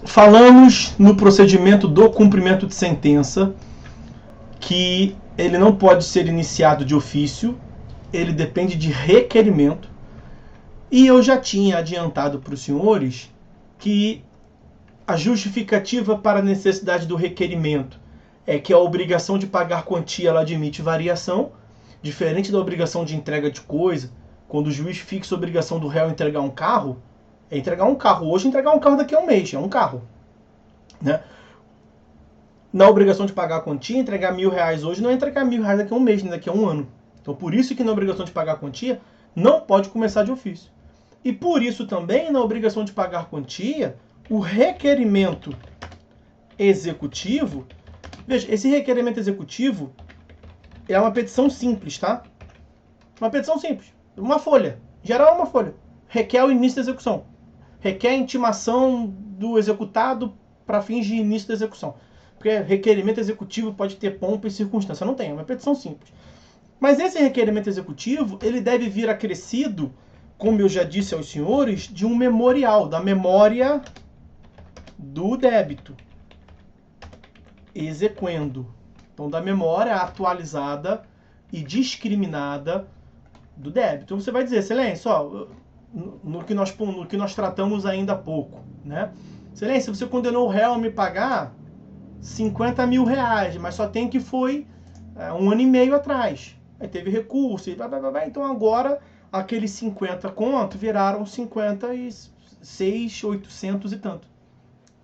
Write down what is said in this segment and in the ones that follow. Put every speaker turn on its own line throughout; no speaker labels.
Falamos no procedimento do cumprimento de sentença que ele não pode ser iniciado de ofício, ele depende de requerimento. E eu já tinha adiantado para os senhores que a justificativa para a necessidade do requerimento é que a obrigação de pagar quantia ela admite variação, diferente da obrigação de entrega de coisa. Quando o juiz fixa a obrigação do réu entregar um carro, é entregar um carro hoje, entregar um carro daqui a um mês, é um carro. Né? Na obrigação de pagar a quantia, entregar R$1.000 hoje não é entregar R$1.000 daqui a um mês, nem daqui a um ano. Então por isso que na obrigação de pagar a quantia não pode começar de ofício. E por isso também na obrigação de pagar a quantia, o requerimento executivo, veja, esse requerimento executivo é uma petição simples, tá? Uma petição simples, uma folha, geral uma folha, requer o início da execução, requer a intimação do executado para fins de início da execução. Porque requerimento executivo pode ter pompa e circunstância, não tem, é uma petição simples. Mas esse requerimento executivo, ele deve vir acrescido, como eu já disse aos senhores, de um memorial, da memória do débito, exequendo. Então, da memória atualizada e discriminada do débito. Então, você vai dizer, excelência, ó, no que nós tratamos ainda há pouco, né? Excelência, você condenou o réu a me pagar R$50.000, mas só tem que foi 1 ano e meio atrás. Aí teve recurso, então agora aqueles 50 conto viraram 56.800 e tanto.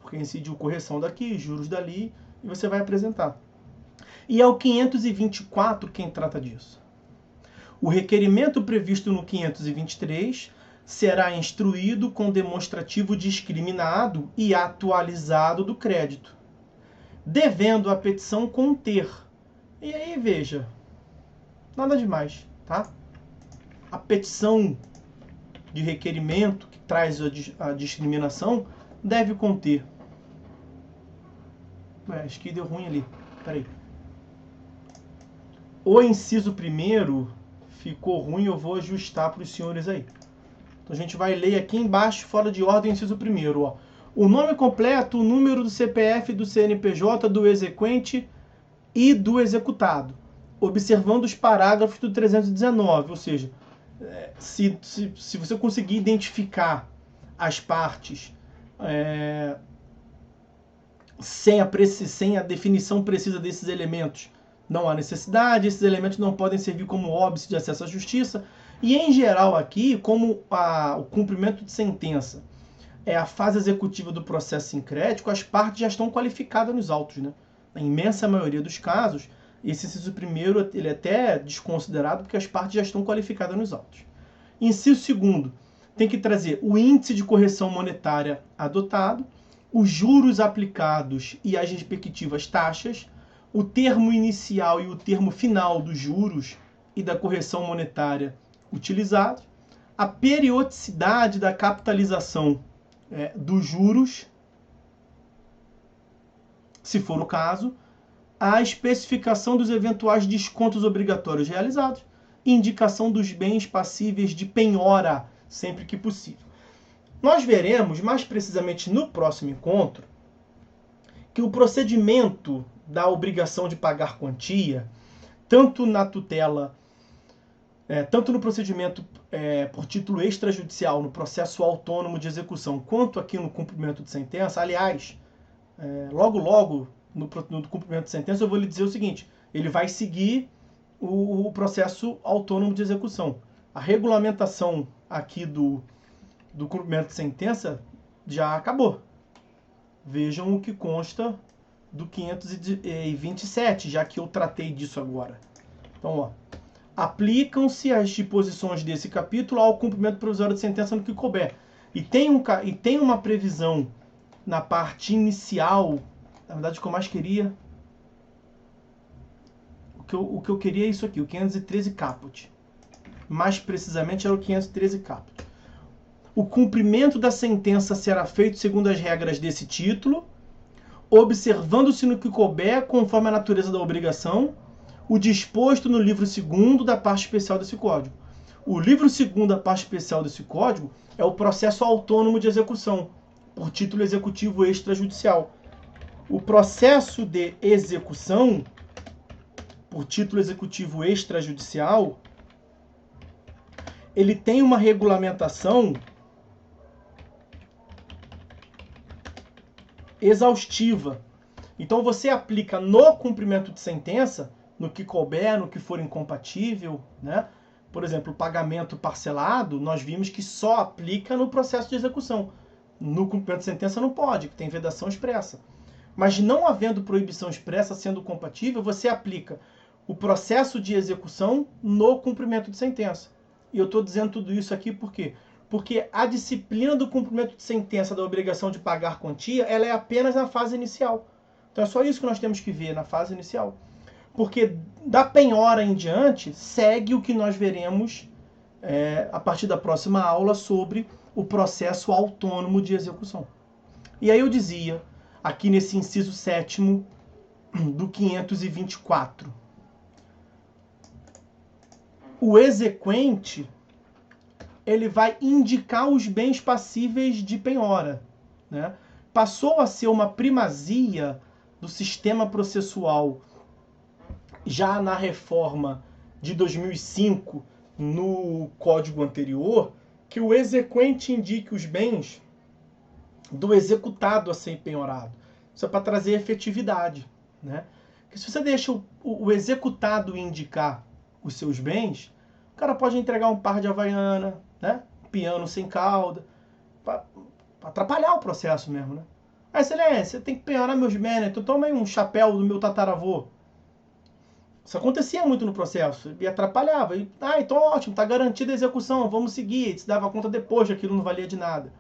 Porque incidiu correção daqui, juros dali, e você vai apresentar. E é o 524 quem trata disso. O requerimento previsto no 523 será instruído com demonstrativo discriminado e atualizado do crédito, devendo a petição conter. E aí, veja, nada demais, tá? A petição de requerimento que traz a discriminação deve conter. Acho que deu ruim ali. Peraí. O inciso primeiro ficou ruim, eu vou ajustar para os senhores aí. Então a gente vai ler aqui embaixo, fora de ordem, o inciso primeiro. Ó. O nome completo, o número do CPF, do CNPJ, do exequente e do executado. Observando os parágrafos do 319, ou seja, se você conseguir identificar as partes sem a definição precisa desses elementos, não há necessidade, esses elementos não podem servir como óbice de acesso à justiça, e em geral aqui, como o cumprimento de sentença é a fase executiva do processo sincrético, as partes já estão qualificadas nos autos, né? Na imensa maioria dos casos, esse inciso primeiro ele é até desconsiderado porque as partes já estão qualificadas nos autos. Inciso segundo, tem que trazer o índice de correção monetária adotado, os juros aplicados e as respectivas taxas, o termo inicial e o termo final dos juros e da correção monetária utilizados, a periodicidade da capitalização dos juros, se for o caso, a especificação dos eventuais descontos obrigatórios realizados, indicação dos bens passíveis de penhora, sempre que possível. Nós veremos, mais precisamente no próximo encontro, que o procedimento da obrigação de pagar quantia, tanto na tutela, tanto no procedimento por título extrajudicial, no processo autônomo de execução, quanto aqui no cumprimento de sentença. Aliás, logo no cumprimento de sentença eu vou lhe dizer o seguinte, ele vai seguir o processo autônomo de execução. A regulamentação aqui do cumprimento de sentença já acabou. Vejam o que consta do 527, já que eu tratei disso agora. Então, ó, aplicam-se as disposições desse capítulo ao cumprimento provisório de sentença no que couber. E tem uma previsão na parte inicial, na verdade o que eu mais queria, o que eu queria é isso aqui, o 513 caput. Mais precisamente era o 513 caput. O cumprimento da sentença será feito segundo as regras desse título, observando-se no que couber, conforme a natureza da obrigação, o disposto no livro 2º da parte especial desse código. O livro 2º da parte especial desse código é o processo autônomo de execução, por título executivo extrajudicial. O processo de execução por título executivo extrajudicial, ele tem uma regulamentação exaustiva. Então você aplica no cumprimento de sentença, no que couber, no que for incompatível, né? Por exemplo, o pagamento parcelado, nós vimos que só aplica no processo de execução. No cumprimento de sentença não pode, que tem vedação expressa. Mas não havendo proibição expressa sendo compatível, você aplica o processo de execução no cumprimento de sentença. E eu estou dizendo tudo isso aqui por quê? Porque a disciplina do cumprimento de sentença da obrigação de pagar quantia, ela é apenas na fase inicial. Então é só isso que nós temos que ver na fase inicial. Porque da penhora em diante, segue o que nós veremos a partir da próxima aula sobre o processo autônomo de execução. E aí eu dizia, aqui nesse inciso 7º do 524, o exequente, ele vai indicar os bens passíveis de penhora, né? Passou a ser uma primazia do sistema processual já na reforma de 2005, no código anterior, que o exequente indique os bens do executado a ser penhorado. Isso é para trazer efetividade, né? Porque se você deixa o executado indicar os seus bens, o cara pode entregar um par de Havaiana, né? Um piano sem cauda, para atrapalhar o processo mesmo, né? Excelência, você tem que penhorar meus bens, então toma aí um chapéu do meu tataravô. Isso acontecia muito no processo e atrapalhava. Então ótimo, está garantida a execução, vamos seguir. Se dava conta depois que aquilo não valia de nada.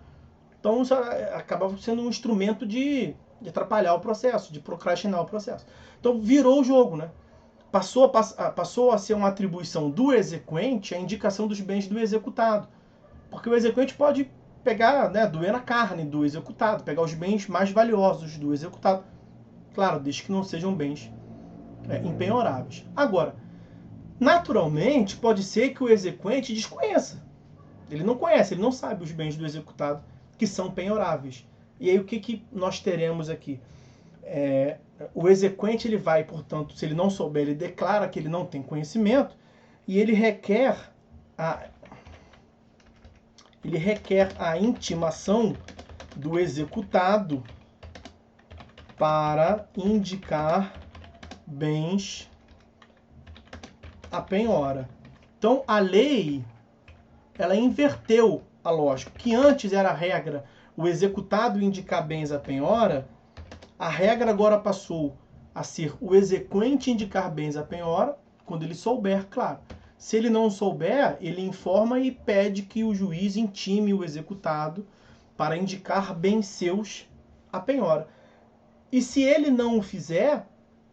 Então isso acabava sendo um instrumento de atrapalhar o processo, de procrastinar o processo. Então virou o jogo, né? Passou a ser uma atribuição do exequente a indicação dos bens do executado. Porque o exequente pode pegar, né, doer na carne do executado, pegar os bens mais valiosos do executado. Claro, desde que não sejam bens impenhoráveis. Agora, naturalmente, pode ser que o exequente desconheça. Ele não conhece, ele não sabe os bens do executado que são penhoráveis. E aí o que nós teremos aqui? O exequente, ele vai, portanto, se ele não souber, ele declara que ele não tem conhecimento e ele requer a intimação do executado para indicar bens a penhora. Então, a lei, ela inverteu a lógica. Que antes era a regra o executado indicar bens a penhora, a regra agora passou a ser o exequente indicar bens a penhora, quando ele souber, claro. Se ele não souber, ele informa e pede que o juiz intime o executado para indicar bens seus a penhora. E se ele não o fizer,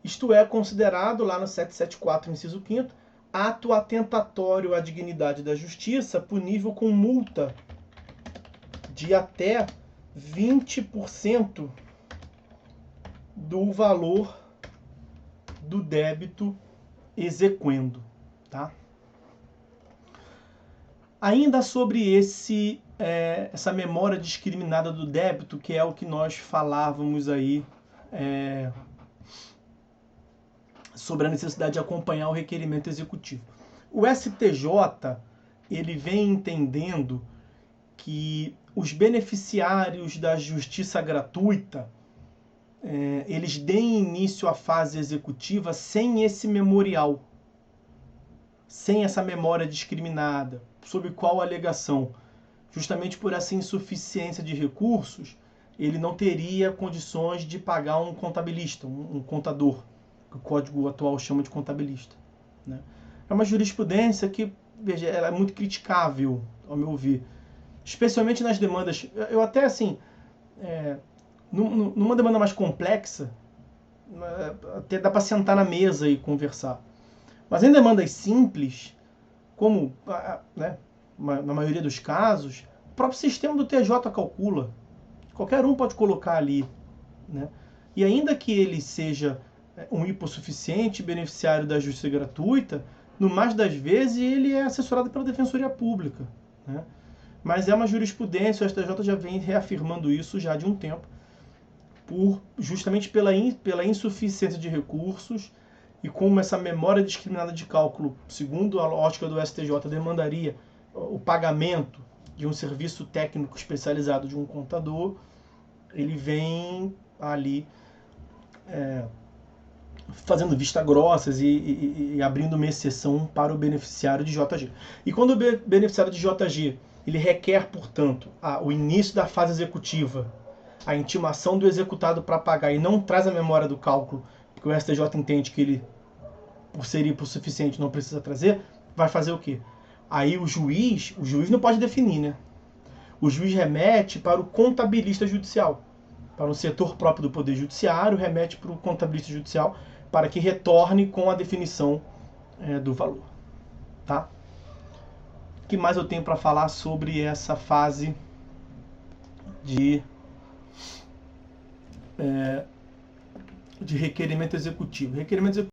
isto é considerado, lá no 774, inciso 5º, ato atentatório à dignidade da justiça, punível com multa de até 20% do valor do débito exequendo, tá? Ainda sobre essa memória discriminada do débito, que é o que nós falávamos aí sobre a necessidade de acompanhar o requerimento executivo. O STJ, ele vem entendendo que os beneficiários da justiça gratuita, eles deem início à fase executiva sem esse memorial, sem essa memória discriminada. Sob qual alegação? Justamente por essa insuficiência de recursos, ele não teria condições de pagar um contabilista, um contador, que o código atual chama de contabilista, né? É uma jurisprudência que, veja, ela é muito criticável, ao meu ver, especialmente nas demandas. Eu até, assim, numa demanda mais complexa, até dá para sentar na mesa e conversar. Mas em demandas simples, como, né, na maioria dos casos, o próprio sistema do TJ calcula. Qualquer um pode colocar ali, né? E ainda que ele seja um hipossuficiente, beneficiário da justiça gratuita, no mais das vezes ele é assessorado pela Defensoria Pública, né? Mas é uma jurisprudência, o STJ já vem reafirmando isso já de um tempo, justamente pela insuficiência de recursos, e como essa memória discriminada de cálculo, segundo a ótica do STJ, demandaria o pagamento de um serviço técnico especializado de um contador, ele vem ali fazendo vista grossas e abrindo uma exceção para o beneficiário de JG. E quando o beneficiário de JG ele requer, portanto, o início da fase executiva, a intimação do executado para pagar, e não traz a memória do cálculo, porque o STJ entende que ele, por ser hipossuficiente, não precisa trazer, vai fazer o quê? Aí o juiz não pode definir, né? O juiz remete para o contabilista judicial, para um setor próprio do Poder Judiciário, remete para o contabilista judicial para que retorne com a definição do valor. Tá? O que mais eu tenho para falar sobre essa fase de requerimento executivo? Requerimento executivo